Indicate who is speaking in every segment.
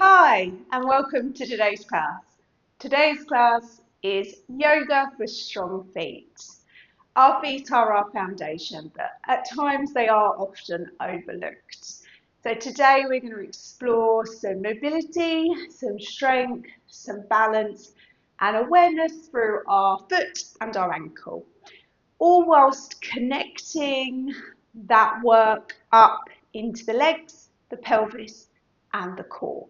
Speaker 1: Hi, and welcome to today's class. Today's class is yoga for strong feet. Our feet are our foundation, but at times they are often overlooked. So today we're going to explore some mobility, some strength, some balance, and awareness through our foot and our ankle, all whilst connecting that work up into the legs, the pelvis, and the core.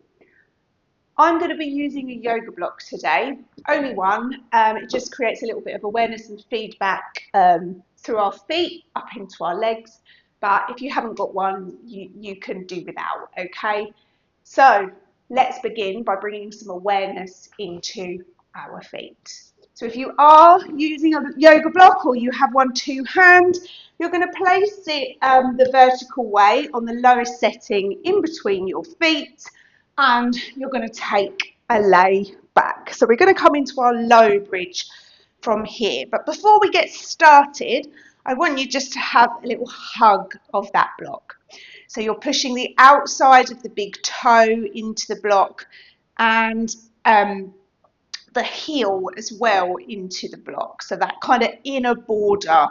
Speaker 1: I'm going to be using a yoga block today, only one. It just creates a little bit of awareness and feedback through our feet up into our legs. But if you haven't got one, you can do without, okay? So let's begin by bringing some awareness into our feet. So if you are using a yoga block or you have one to hand, you're going to place it the vertical way on the lowest setting in between your feet, and you're going to take a lay back. So we're going to come into our low bridge from here. But before we get started, I want you just to have a little hug of that block. So you're pushing the outside of the big toe into the block, and the heel as well into the block. So that kind of inner border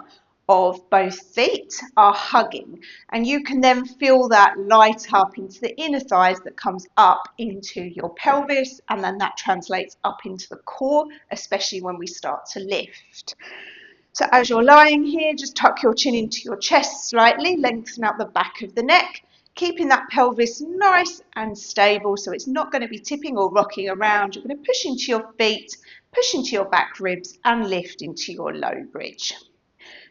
Speaker 1: of both feet are hugging, and you can then feel that light up into the inner thighs that comes up into your pelvis, and then that translates up into the core, especially when we start to lift. So as you're lying here, just tuck your chin into your chest slightly, lengthen out the back of the neck, keeping that pelvis nice and stable so it's not going to be tipping or rocking around. You're going to push into your feet, push into your back ribs, and lift into your low bridge.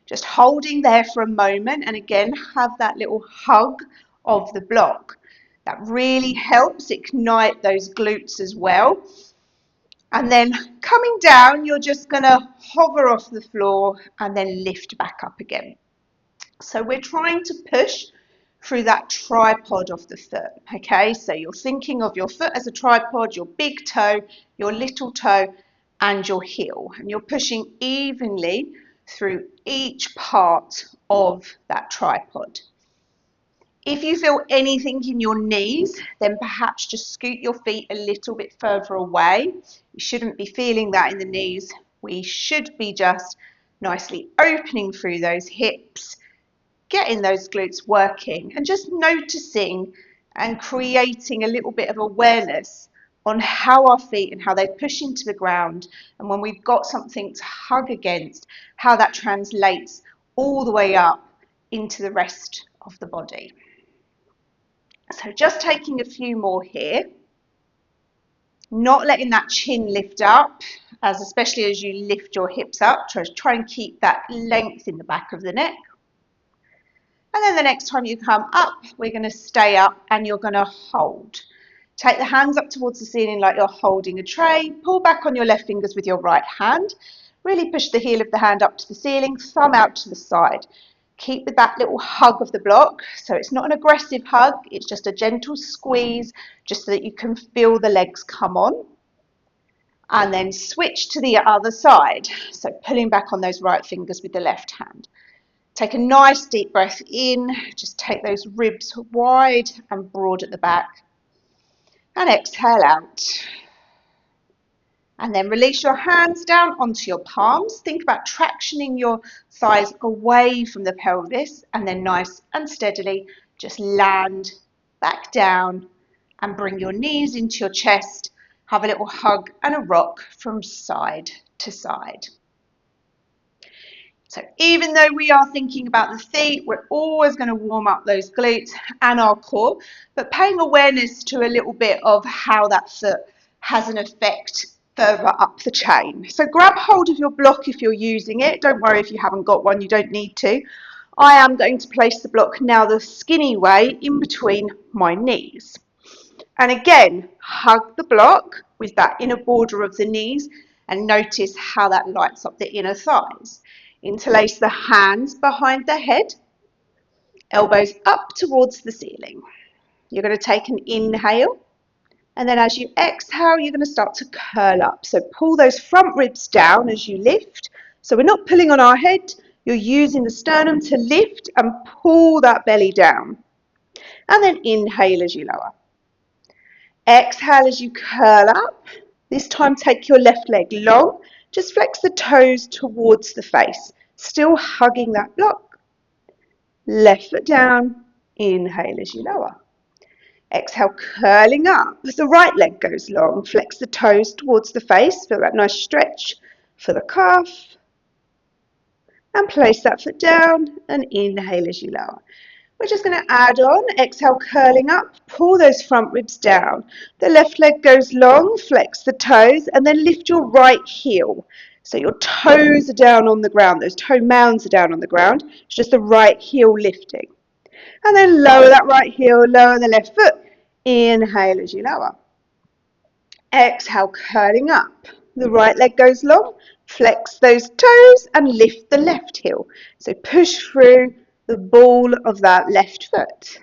Speaker 1: Just holding there for a moment, and again have that little hug of the block. That really helps ignite those glutes as well. And then coming down, you're just going to hover off the floor and then lift back up again. So we're trying to push through that tripod of the foot, okay? So you're thinking of your foot as a tripod, your big toe, your little toe, and your heel. And you're pushing evenly through each part of that tripod. If you feel anything in your knees, then perhaps just scoot your feet a little bit further away. You shouldn't be feeling that in the knees. We should be just nicely opening through those hips, getting those glutes working, and just noticing and creating a little bit of awareness on how our feet and how they push into the ground, and when we've got something to hug against, how that translates all the way up into the rest of the body. So just taking a few more here, not letting that chin lift up, especially as you lift your hips up, try and keep that length in the back of the neck. And then the next time you come up, we're going to stay up and you're going to hold. Take the hands up towards the ceiling like you're holding a tray. Pull back on your left fingers with your right hand. Really push the heel of the hand up to the ceiling, thumb out to the side. Keep with that little hug of the block. So it's not an aggressive hug, it's just a gentle squeeze, just so that you can feel the legs come on. And then switch to the other side. So pulling back on those right fingers with the left hand. Take a nice deep breath in, just take those ribs wide and broad at the back. And exhale out. And then release your hands down onto your palms. Think about tractioning your thighs away from the pelvis, and then nice and steadily just land back down and bring your knees into your chest. Have a little hug and a rock from side to side. So even though we are thinking about the feet, we're always going to warm up those glutes and our core, but paying awareness to a little bit of how that foot has an effect further up the chain. So grab hold of your block if you're using it. Don't worry if you haven't got one, you don't need to. I am going to place the block now the skinny way in between my knees. And again, hug the block with that inner border of the knees and notice how that lights up the inner thighs. Interlace the hands behind the head, elbows up towards the ceiling. You're going to take an inhale, and then as you exhale, you're going to start to curl up. So pull those front ribs down as you lift. So we're not pulling on our head, you're using the sternum to lift and pull that belly down. And then inhale as you lower. Exhale as you curl up. This time take your left leg long. Just flex the toes towards the face, still hugging that block. Left foot down. Inhale as you lower. Exhale, curling up. As the right leg goes long, flex the toes towards the face. Feel that nice stretch for the calf. And place that foot down and inhale as you lower. We're just going to add on, exhale, curling up, pull those front ribs down. The left leg goes long, flex the toes, and then lift your right heel. So your toes are down on the ground, those toe mounds are down on the ground. It's just the right heel lifting. And then lower that right heel, lower the left foot. Inhale as you lower. Exhale, curling up. The right leg goes long, flex those toes and lift the left heel. So push through the ball of that left foot.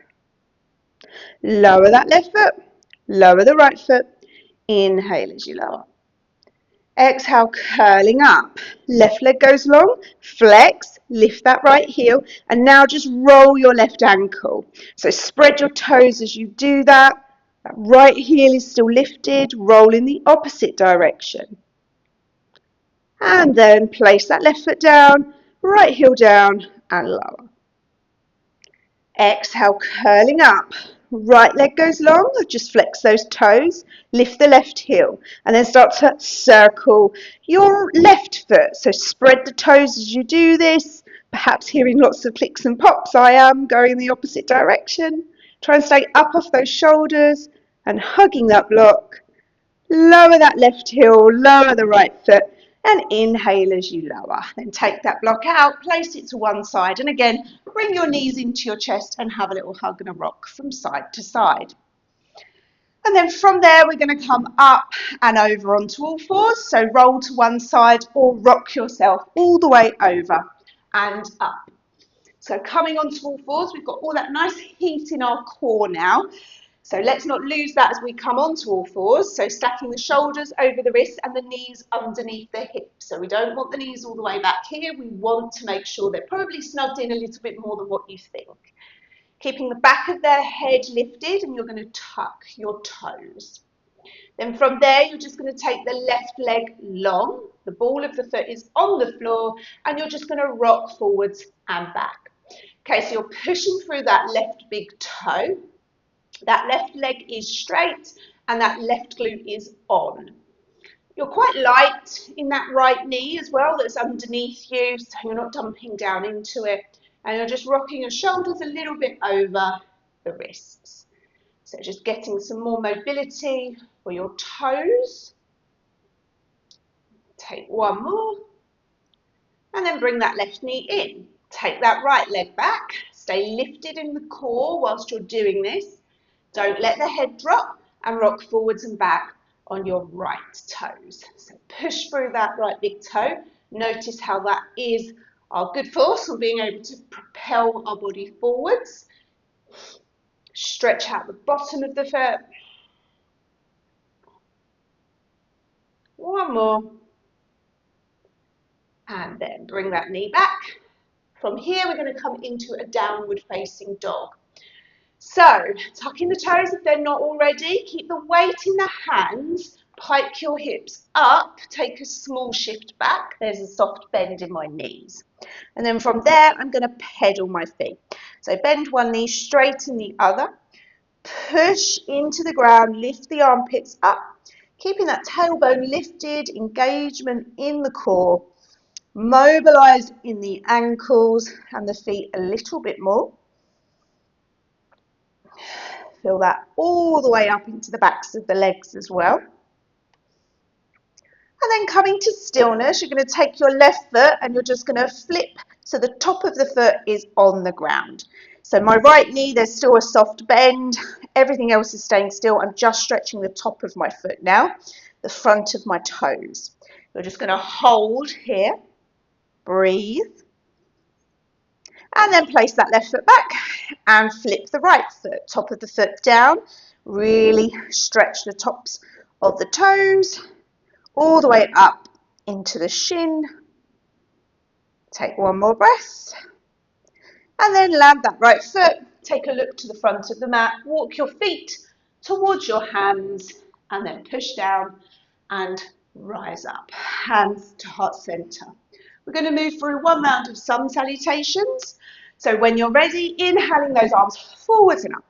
Speaker 1: Lower that left foot, lower the right foot. Inhale as you lower. Exhale, curling up. Left leg goes long, flex, lift that right heel, and now just roll your left ankle. So spread your toes as you do that. That right heel is still lifted, roll in the opposite direction. And then place that left foot down, right heel down, and lower. Exhale, curling up. Right leg goes long, just flex those toes, lift the left heel, and then start to circle your left foot. So spread the toes as you do this, perhaps hearing lots of clicks and pops. I am going the opposite direction. Try and stay up off those shoulders and hugging that block. Lower that left heel, lower the right foot, and inhale as you lower. Then take that block out, place it to one side, and again, bring your knees into your chest and have a little hug and a rock from side to side. And then from there, we're going to come up and over onto all fours. So roll to one side or rock yourself all the way over and up. So coming onto all fours, we've got all that nice heat in our core now. So let's not lose that as we come onto all fours. So stacking the shoulders over the wrists and the knees underneath the hips. So we don't want the knees all the way back here. We want to make sure they're probably snugged in a little bit more than what you think. Keeping the back of their head lifted, and you're going to tuck your toes. Then from there, you're just going to take the left leg long. The ball of the foot is on the floor, and you're just going to rock forwards and back. Okay, so you're pushing through that left big toe. That left leg is straight and that left glute is on. You're quite light in that right knee as well that's underneath you, so you're not dumping down into it. And you're just rocking your shoulders a little bit over the wrists. So just getting some more mobility for your toes. Take one more. And then bring that left knee in. Take that right leg back. Stay lifted in the core whilst you're doing this. Don't let the head drop and rock forwards and back on your right toes. So push through that right big toe. Notice how that is our good force on being able to propel our body forwards. Stretch out the bottom of the foot. One more. And then bring that knee back. From here, we're going to come into a downward facing dog. So, tuck in the toes if they're not already. Keep the weight in the hands. Pike your hips up. Take a small shift back. There's a soft bend in my knees. And then from there, I'm going to pedal my feet. So bend one knee, straighten the other. Push into the ground. Lift the armpits up. Keeping that tailbone lifted. Engagement in the core. Mobilise in the ankles and the feet a little bit more. Feel that all the way up into the backs of the legs as well. And then coming to stillness, you're going to take your left foot and you're just going to flip so the top of the foot is on the ground. So my right knee, there's still a soft bend. Everything else is staying still. I'm just stretching the top of my foot now, the front of my toes. You're just going to hold here, breathe. And then place that left foot back and flip the right foot, top of the foot down. Really stretch the tops of the toes all the way up into the shin. Take one more breath. And then land that right foot. Take a look to the front of the mat. Walk your feet towards your hands, and then push down and rise up. Hands to heart center. We're going to move through one round of sun salutations. So when you're ready, inhaling those arms forwards and up.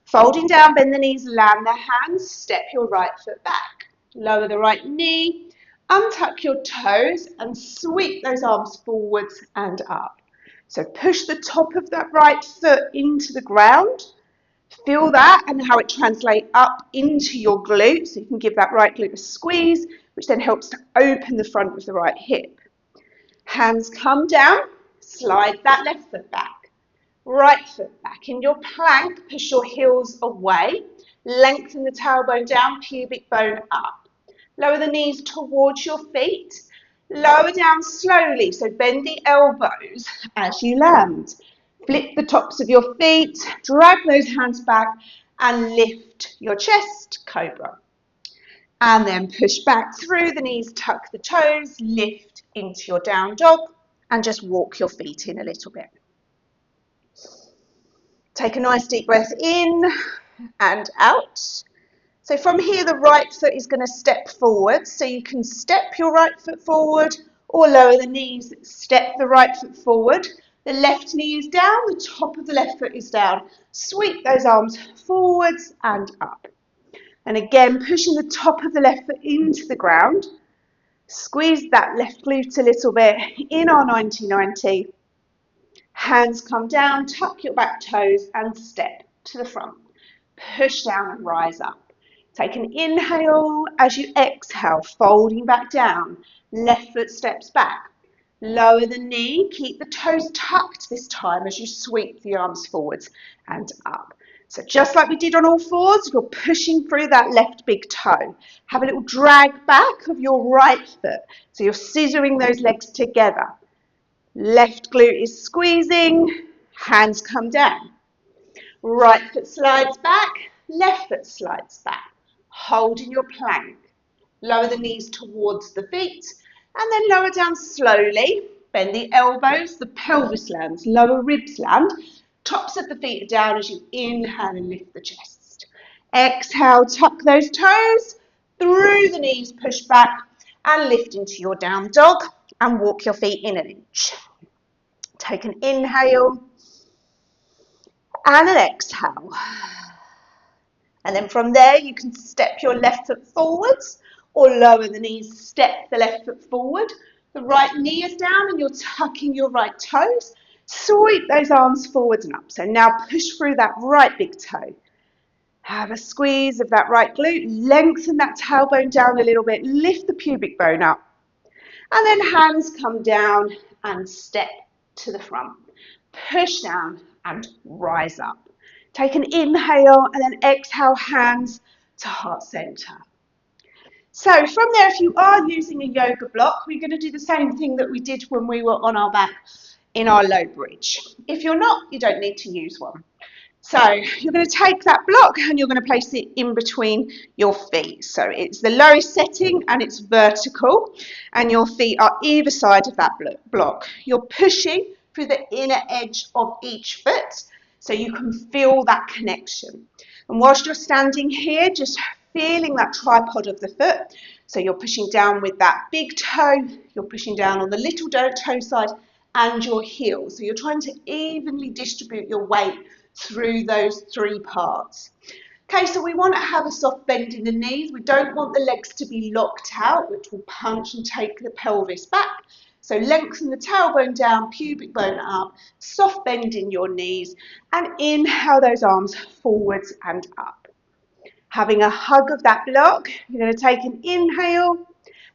Speaker 1: Folding down, bend the knees, land the hands, step your right foot back. Lower the right knee, untuck your toes and sweep those arms forwards and up. So push the top of that right foot into the ground. Feel that and how it translates up into your glute. So you can give that right glute a squeeze, which then helps to open the front of the right hip. Hands come down, slide that left foot back. Right foot back. In your plank, push your heels away. Lengthen the tailbone down, pubic bone up. Lower the knees towards your feet. Lower down slowly, so bend the elbows as you land. Flip the tops of your feet, drag those hands back and lift your chest, cobra. And then push back through the knees, tuck the toes, lift into your down dog and just walk your feet in a little bit. Take a nice deep breath in and out. So from here, the right foot is going to step forward. So you can step your right foot forward or lower the knees, step the right foot forward. The left knee is down, the top of the left foot is down. Sweep those arms forwards and up. And again, pushing the top of the left foot into the ground. Squeeze that left glute a little bit in our 90-90. Hands come down, tuck your back toes and step to the front. Push down and rise up. Take an inhale as you exhale, folding back down. Left foot steps back. Lower the knee, keep the toes tucked this time as you sweep the arms forwards and up. So just like we did on all fours, you're pushing through that left big toe. Have a little drag back of your right foot. So you're scissoring those legs together. Left glute is squeezing, hands come down. Right foot slides back, left foot slides back. Hold in your plank. Lower the knees towards the feet and then lower down slowly. Bend the elbows, the pelvis lands, lower ribs land. Tops of the feet are down as you inhale and lift the chest. Exhale, tuck those toes, through the knees, push back and lift into your down dog and walk your feet in an inch. Take an inhale and an exhale. And then from there, you can step your left foot forwards or lower the knees, step the left foot forward. The right knee is down and you're tucking your right toes. Sweep those arms forwards and up. So now push through that right big toe. Have a squeeze of that right glute. Lengthen that tailbone down a little bit. Lift the pubic bone up. And then hands come down and step to the front. Push down and rise up. Take an inhale and then exhale, hands to heart center. So from there, if you are using a yoga block, we're going to do the same thing that we did when we were on our back in our low bridge. If you're not, you don't need to use one. So you're going to take that block and you're going to place it in between your feet. So it's the lowest setting and it's vertical and your feet are either side of that block. You're pushing through the inner edge of each foot so you can feel that connection. And whilst you're standing here, just feeling that tripod of the foot. So you're pushing down with that big toe, you're pushing down on the little toe side and your heel. So you're trying to evenly distribute your weight through those three parts. Okay, so we want to have a soft bend in the knees. We don't want the legs to be locked out, which will punch and take the pelvis back. So lengthen the tailbone down, pubic bone up, soft bend in your knees, and inhale those arms forwards and up. Having a hug of that block, you're going to take an inhale.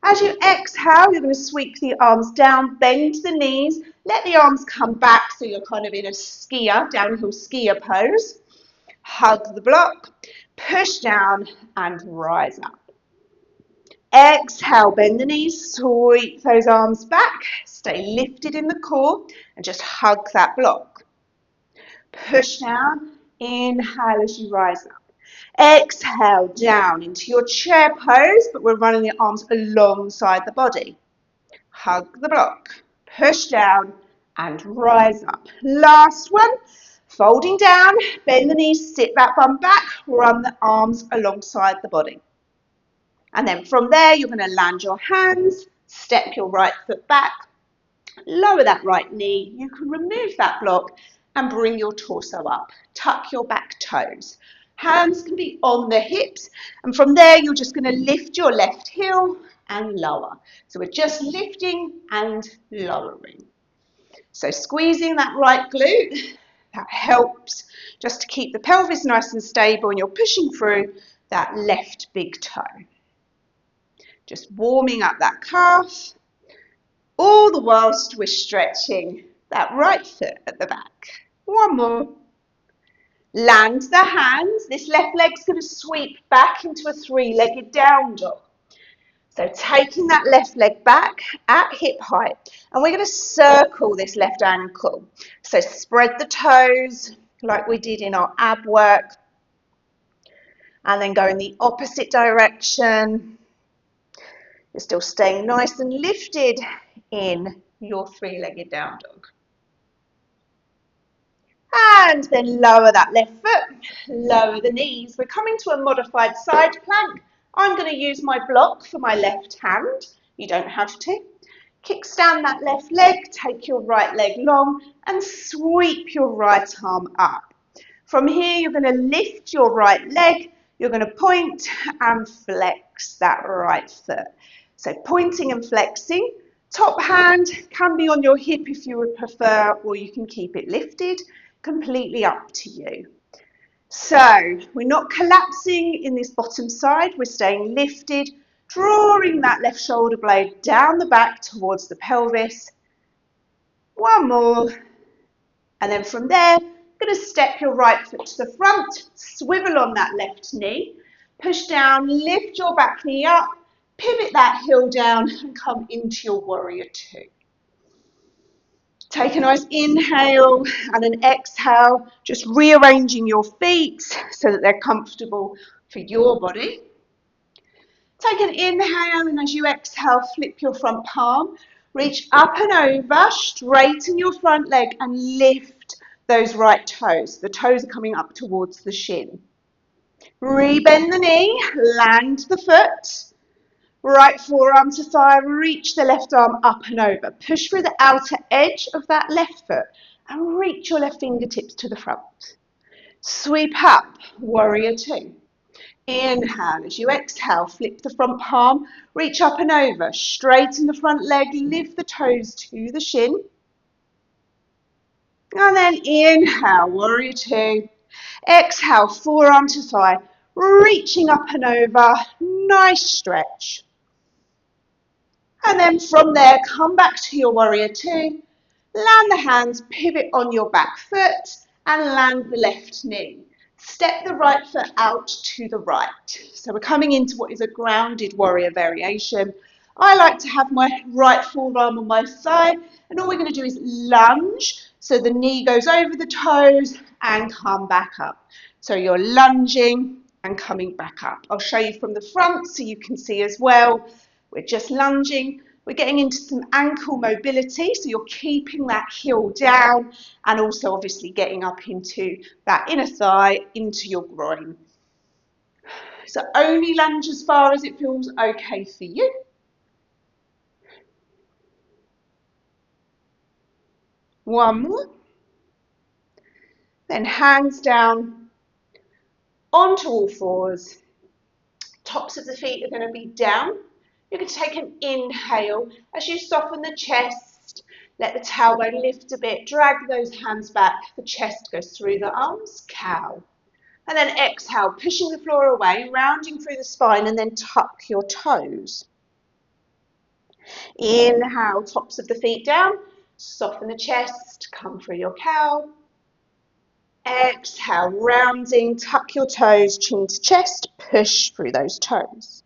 Speaker 1: As you exhale, you're going to sweep the arms down, bend the knees, let the arms come back so you're kind of in a skier, downhill skier pose. Hug the block, push down and rise up. Exhale, bend the knees, sweep those arms back, stay lifted in the core and just hug that block. Push down, inhale as you rise up. Exhale down into your chair pose, but we're running the arms alongside the body. Hug the block, push down and rise up. Last one. Folding down, bend the knees, sit that bum back, run the arms alongside the body. And then from there, you're going to land your hands, step your right foot back, lower that right knee. You can remove that block and bring your torso up. Tuck your back toes. Hands can be on the hips, and from there, you're just going to lift your left heel and lower. So we're just lifting and lowering. So squeezing that right glute, that helps just to keep the pelvis nice and stable, and you're pushing through that left big toe. Just warming up that calf, all the whilst we're stretching that right foot at the back. One more. Land the hands. This left leg's going to sweep back into a three-legged down dog. So taking that left leg back at hip height, and we're going to circle this left ankle. So spread the toes like we did in our ab work, and then go in the opposite direction. You're still staying nice and lifted in your three-legged down dog. And then lower that left foot, lower the knees. We're coming to a modified side plank. I'm going to use my block for my left hand. You don't have to. Kickstand that left leg, take your right leg long and sweep your right arm up. From here, you're going to lift your right leg. You're going to point and flex that right foot. So pointing and flexing. Top hand can be on your hip if you would prefer, or you can keep it lifted. Completely up to you. So we're not collapsing in this bottom side. We're staying lifted, drawing that left shoulder blade down the back towards the pelvis. One more. And then from there, going to step your right foot to the front, swivel on that left knee, push down, lift your back knee up, pivot that heel down and come into your warrior two. Take a nice inhale and an exhale, just rearranging your feet so that they're comfortable for your body. Take an inhale, and as you exhale, flip your front palm, reach up and over, straighten your front leg and lift those right toes. The toes are coming up towards the shin. Rebend the knee, land the foot. Right forearm to thigh, reach the left arm up and over. Push through the outer edge of that left foot and reach your left fingertips to the front. Sweep up, warrior two. Inhale, as you exhale, flip the front palm, reach up and over, straighten the front leg, lift the toes to the shin. And then inhale, warrior two. Exhale, forearm to thigh, reaching up and over, nice stretch. And then from there, come back to your warrior two, land the hands, pivot on your back foot and land the left knee. Step the right foot out to the right. So we're coming into what is a grounded warrior variation. I like to have my right forearm on my side, and all we're going to do is lunge. So the knee goes over the toes and come back up. So you're lunging and coming back up. I'll show you from the front so you can see as well. We're just lunging. We're getting into some ankle mobility, so you're keeping that heel down and also obviously getting up into that inner thigh, into your groin. So only lunge as far as it feels okay for you. One more. Then hands down onto all fours. Tops of the feet are going to be down. You're going to take an inhale as you soften the chest. Let the tailbone lift a bit. Drag those hands back. The chest goes through the arms. Cow. And then exhale, pushing the floor away, rounding through the spine, and then tuck your toes. Inhale, tops of the feet down. Soften the chest. Come through your cow. Exhale, rounding, tuck your toes, chin to chest, push through those toes.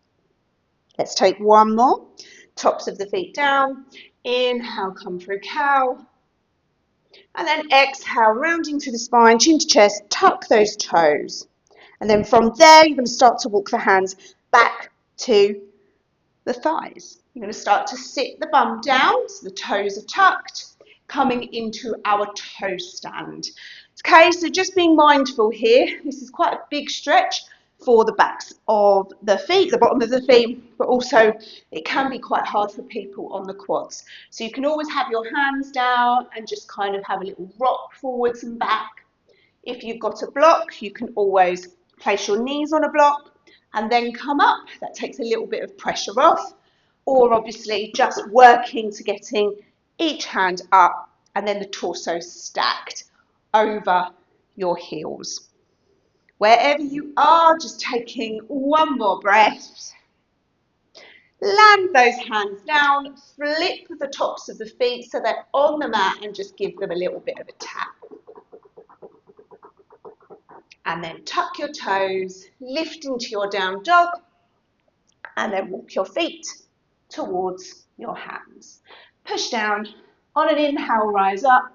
Speaker 1: Let's take one more. Tops of the feet down. Inhale, come through cow. And then exhale, rounding through the spine, chin to chest, tuck those toes. And then from there, you're going to start to walk the hands back to the thighs. You're going to start to sit the bum down, so the toes are tucked, coming into our toe stand. Okay, so just being mindful here. This is quite a big stretch for the backs of the feet, the bottom of the feet, but also it can be quite hard for people on the quads. So you can always have your hands down and just kind of have a little rock forwards and back. If you've got a block, you can always place your knees on a block and then come up. That takes a little bit of pressure off. Or obviously just working to getting each hand up and then the torso stacked over your heels. Wherever you are, just taking one more breath. Land those hands down, flip the tops of the feet so they're on the mat and just give them a little bit of a tap. And then tuck your toes, lift into your down dog, and then walk your feet towards your hands. Push down. On an inhale, rise up.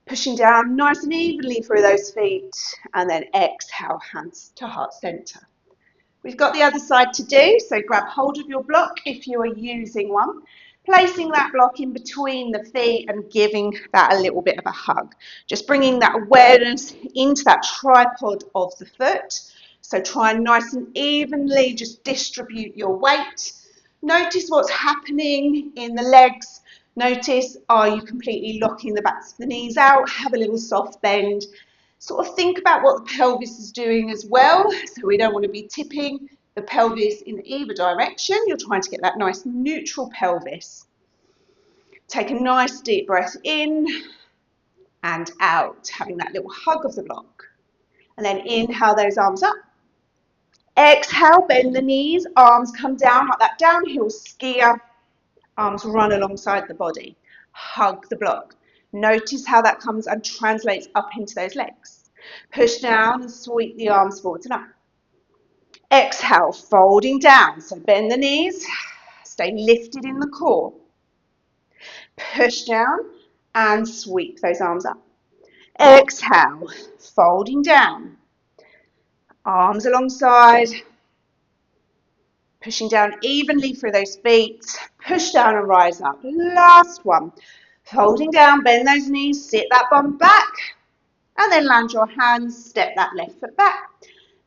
Speaker 1: Pushing down nice and evenly through those feet, and then exhale, hands to heart center. We've got the other side to do, so grab hold of your block if you are using one, placing that block in between the feet and giving that a little bit of a hug. Just bringing that awareness into that tripod of the foot. So try and nice and evenly just distribute your weight. Notice what's happening in the legs. Notice, are you completely locking the backs of the knees out? Have a little soft bend. Sort of think about what the pelvis is doing as well. So we don't want to be tipping the pelvis in either direction. You're trying to get that nice neutral pelvis. Take a nice deep breath in and out, having that little hug of the block. And then inhale those arms up. Exhale, bend the knees, arms come down like that downhill skier. Arms run alongside the body. Hug the block. Notice how that comes and translates up into those legs. Push down and sweep the arms forwards and up. Exhale, folding down. So bend the knees, stay lifted in the core. Push down and sweep those arms up. Exhale, folding down. Arms alongside. Pushing down evenly through those feet. Push down and rise up. Last one. Holding down, bend those knees, sit that bum back, and then land your hands, step that left foot back.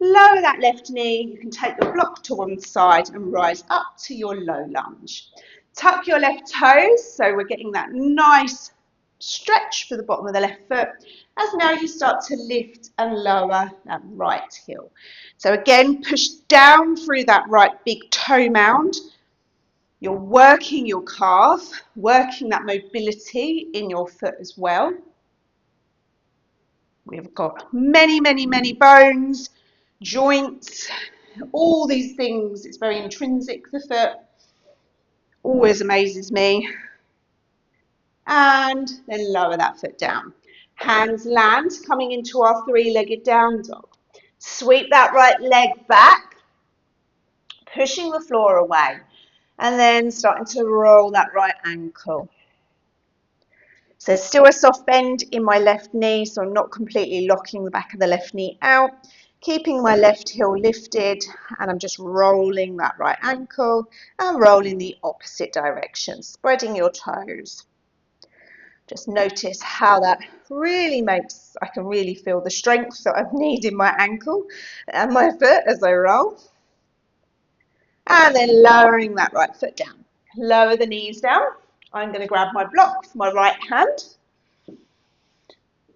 Speaker 1: Lower that left knee. You can take the block to one side and rise up to your low lunge. Tuck your left toes, so we're getting that nice stretch for the bottom of the left foot, as now you start to lift and lower that right heel. So again, push down through that right big toe mound. You're working your calf, working that mobility in your foot as well. We've got many, many, many bones, joints, all these things. It's very intrinsic, the foot. Always amazes me. And then lower that foot down. Hands land, coming into our three-legged down dog. Sweep that right leg back, pushing the floor away. And then starting to roll that right ankle. So still a soft bend in my left knee, so I'm not completely locking the back of the left knee out. Keeping my left heel lifted, and I'm just rolling that right ankle and rolling the opposite direction, spreading your toes. Just notice how that really makes, I can really feel the strength that I need in my ankle and my foot as I roll. And then lowering that right foot down. Lower the knees down. I'm going to grab my block for my right hand.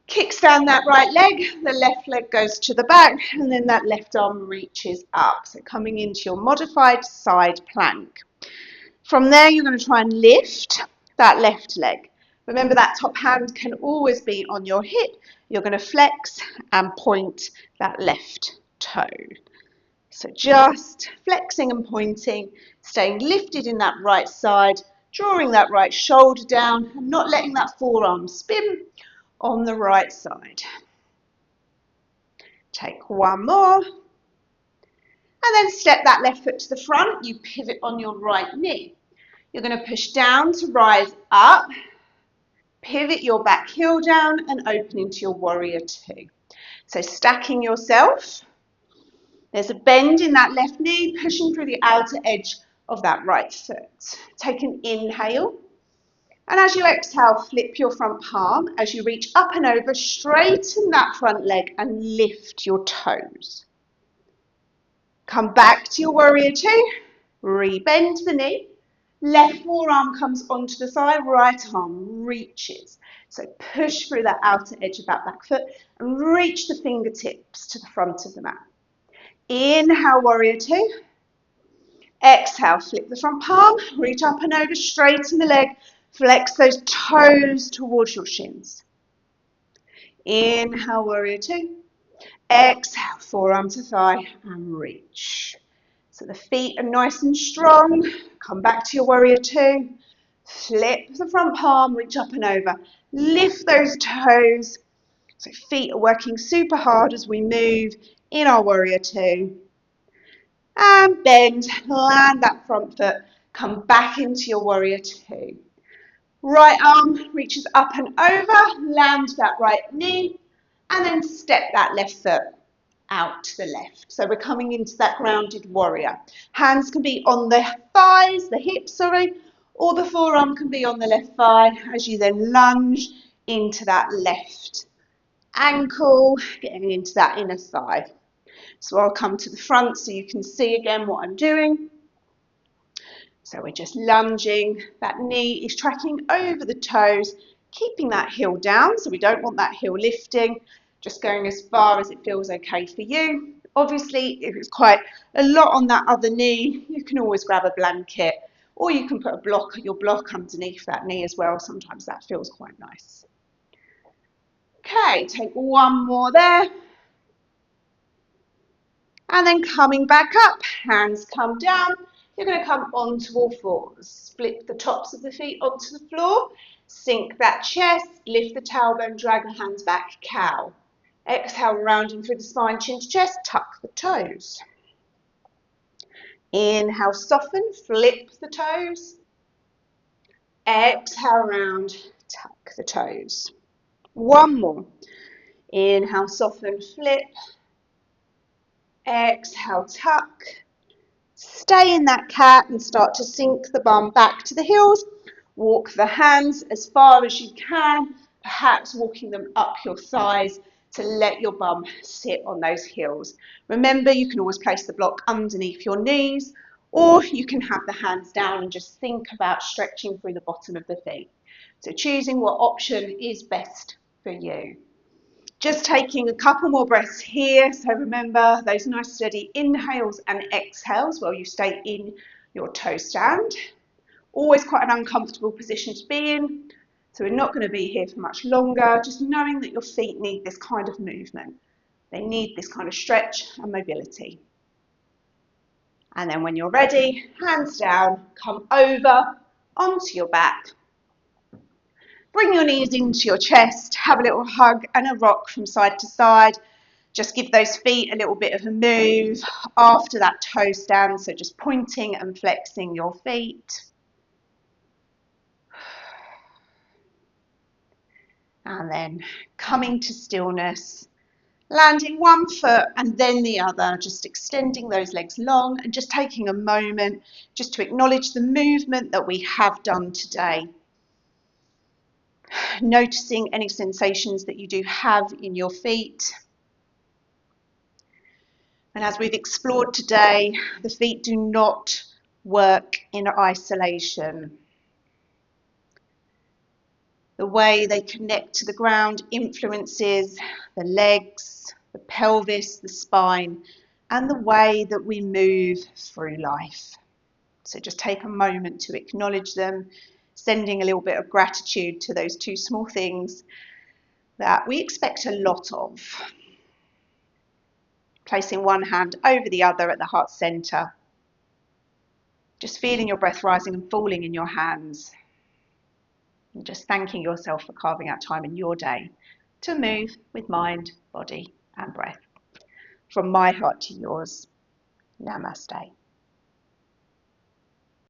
Speaker 1: Kickstand that right leg, the left leg goes to the back, and then that left arm reaches up. So coming into your modified side plank. From there, you're going to try and lift that left leg. Remember, that top hand can always be on your hip. You're going to flex and point that left toe. So just flexing and pointing, staying lifted in that right side, drawing that right shoulder down, and not letting that forearm spin on the right side. Take one more. And then step that left foot to the front. You pivot on your right knee. You're going to push down to rise up. Pivot your back heel down and open into your warrior two. So stacking yourself. There's a bend in that left knee, pushing through the outer edge of that right foot. Take an inhale. And as you exhale, flip your front palm. As you reach up and over, straighten that front leg and lift your toes. Come back to your warrior two. Rebend the knee. Left forearm comes onto the thigh, right arm reaches. So push through that outer edge of that back foot and reach the fingertips to the front of the mat. Inhale, warrior two. Exhale, flip the front palm, reach up and over, straighten the leg, flex those toes towards your shins. Inhale, warrior two. Exhale, forearm to thigh and reach. So the feet are nice and strong. Come back to your warrior two. Flip the front palm, reach up and over. Lift those toes. So feet are working super hard as we move in our warrior two. And bend, land that front foot. Come back into your warrior two. Right arm reaches up and over, land that right knee, and then step that left foot out to the left. So we're coming into that grounded warrior. Hands can be on the thighs, the hips, sorry, or the forearm can be on the left thigh as you then lunge into that left ankle, getting into that inner thigh. So I'll come to the front so you can see again what I'm doing. So we're just lunging, that knee is tracking over the toes, keeping that heel down, so we don't want that heel lifting, just going as far as it feels okay for you. Obviously, if it's quite a lot on that other knee, you can always grab a blanket, or you can put your block underneath that knee as well. Sometimes that feels quite nice. Okay, take one more there. And then coming back up, hands come down. You're going to come onto all fours. Flip the tops of the feet onto the floor. Sink that chest, lift the tailbone, drag the hands back, cow. Exhale, rounding through the spine, chin to chest, tuck the toes. Inhale, soften, flip the toes. Exhale, round, tuck the toes. One more. Inhale, soften, flip. Exhale, tuck. Stay in that cat and start to sink the bum back to the heels. Walk the hands as far as you can, perhaps walking them up your thighs to let your bum sit on those heels. Remember, you can always place the block underneath your knees, or you can have the hands down and just think about stretching through the bottom of the feet. So choosing what option is best for you. Just taking a couple more breaths here. So remember those nice steady inhales and exhales while you stay in your toe stand. Always quite an uncomfortable position to be in. So we're not going to be here for much longer. Just knowing that your feet need this kind of movement. They need this kind of stretch and mobility. And then when you're ready, hands down, come over onto your back. Bring your knees into your chest, have a little hug and a rock from side to side. Just give those feet a little bit of a move after that toe stand, so just pointing and flexing your feet. And then coming to stillness, landing one foot and then the other, just extending those legs long and just taking a moment just to acknowledge the movement that we have done today. Noticing any sensations that you do have in your feet. And as we've explored today, the feet do not work in isolation. The way they connect to the ground influences the legs, the pelvis, the spine, and the way that we move through life. So just take a moment to acknowledge them, sending a little bit of gratitude to those two small things that we expect a lot of. Placing one hand over the other at the heart center. Just feeling your breath rising and falling in your hands. And just thanking yourself for carving out time in your day to move with mind, body and breath. From my heart to yours, namaste.